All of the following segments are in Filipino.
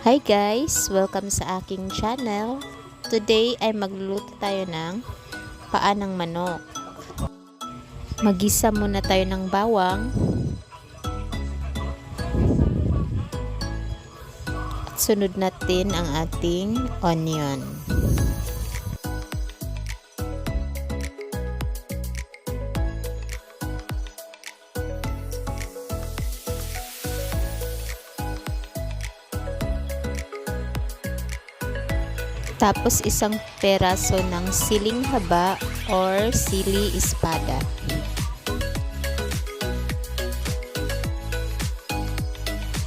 Hi guys! Welcome sa aking channel. Today ay magluluto tayo ng paa ng manok. Magisa muna tayo ng bawang. At sunod natin ang ating onion. Tapos isang peraso ng siling haba or sili espada.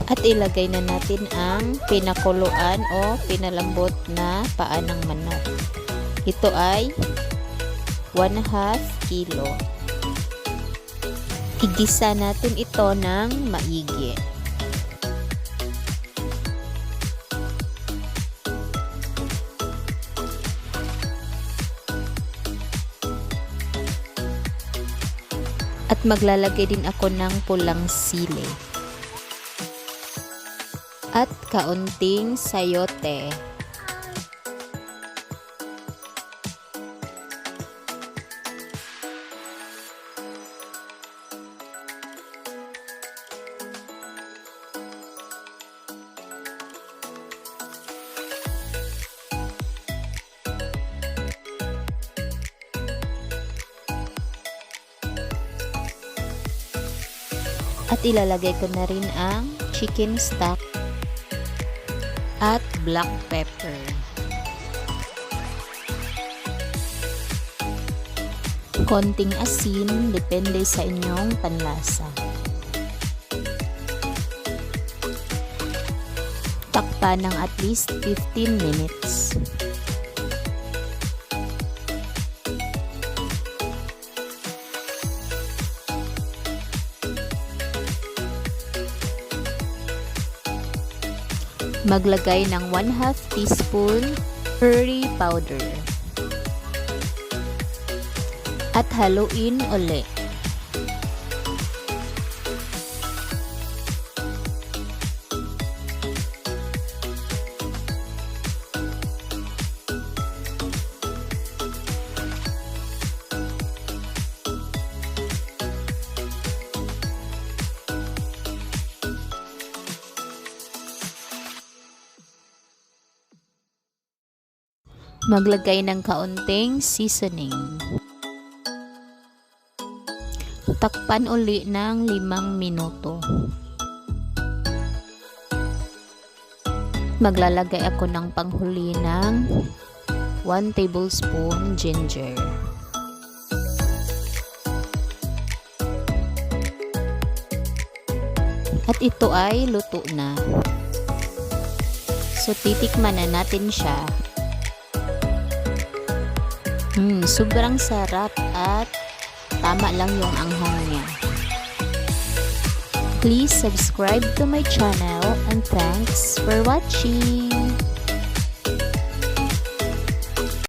At ilagay na natin ang pinakuluan o pinalambot na paa ng manok. Ito ay 1/2 kilo. Igisa natin ito ng maigi. At maglalagay din ako ng pulang sili. At kaunting sayote. At ilalagay ko na rin ang chicken stock at black pepper. Konting asin, depende sa inyong panlasa. Takpan ng at least 15 minutes. Maglagay ng 1/2 teaspoon curry powder. At haluin ulit. Maglagay ng kaunting seasoning. Takpan uli ng 5 minuto. Maglalagay ako ng panghuli ng 1 tablespoon ginger. At ito ay luto na. So titikman na natin siya. Sobrang sarap at tama lang yung anghang niya. Please subscribe to my channel and thanks for watching.